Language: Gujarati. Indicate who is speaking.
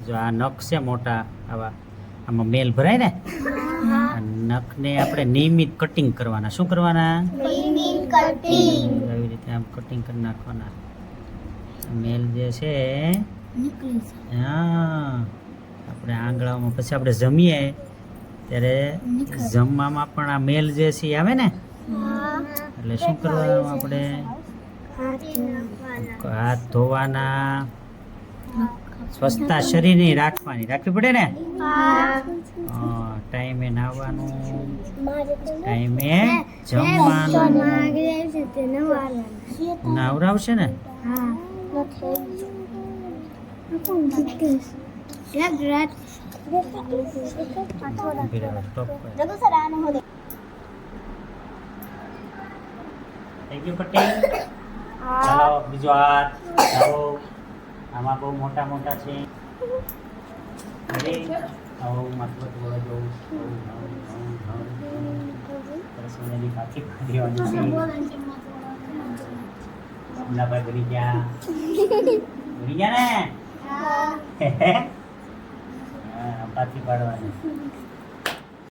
Speaker 1: જો આ નખ છે મોટા આવા, આમાં મેલ ભરાય ને, આ નખને આપણે નિયમિત કટિંગ કરવાના. શું કરવાના? આવી રીતે આમ કટિંગ કરી નાખવાના. મેલ જે છે હા, આપણે આંગળામાં પછી આપણે જમીએ ત્યારે જમવામાં પણ આ મેલ જે છે એ આવે ને, એટલે શું કરવાનું? આપણે હાથ ધોવાના, સ્વચ્છતા શરીરની રાખવી પડે ને. ટાઈમે નાહવાનું, ટાઈમે જમવાનું. નવરાવશે ને? થઈ ગયું કટિંગ? ચાલો બીજો હાથ લાવો. આમાં બહુ મોટા મોટા છે. ભરી ગયા ને? પાછી પાડવાની.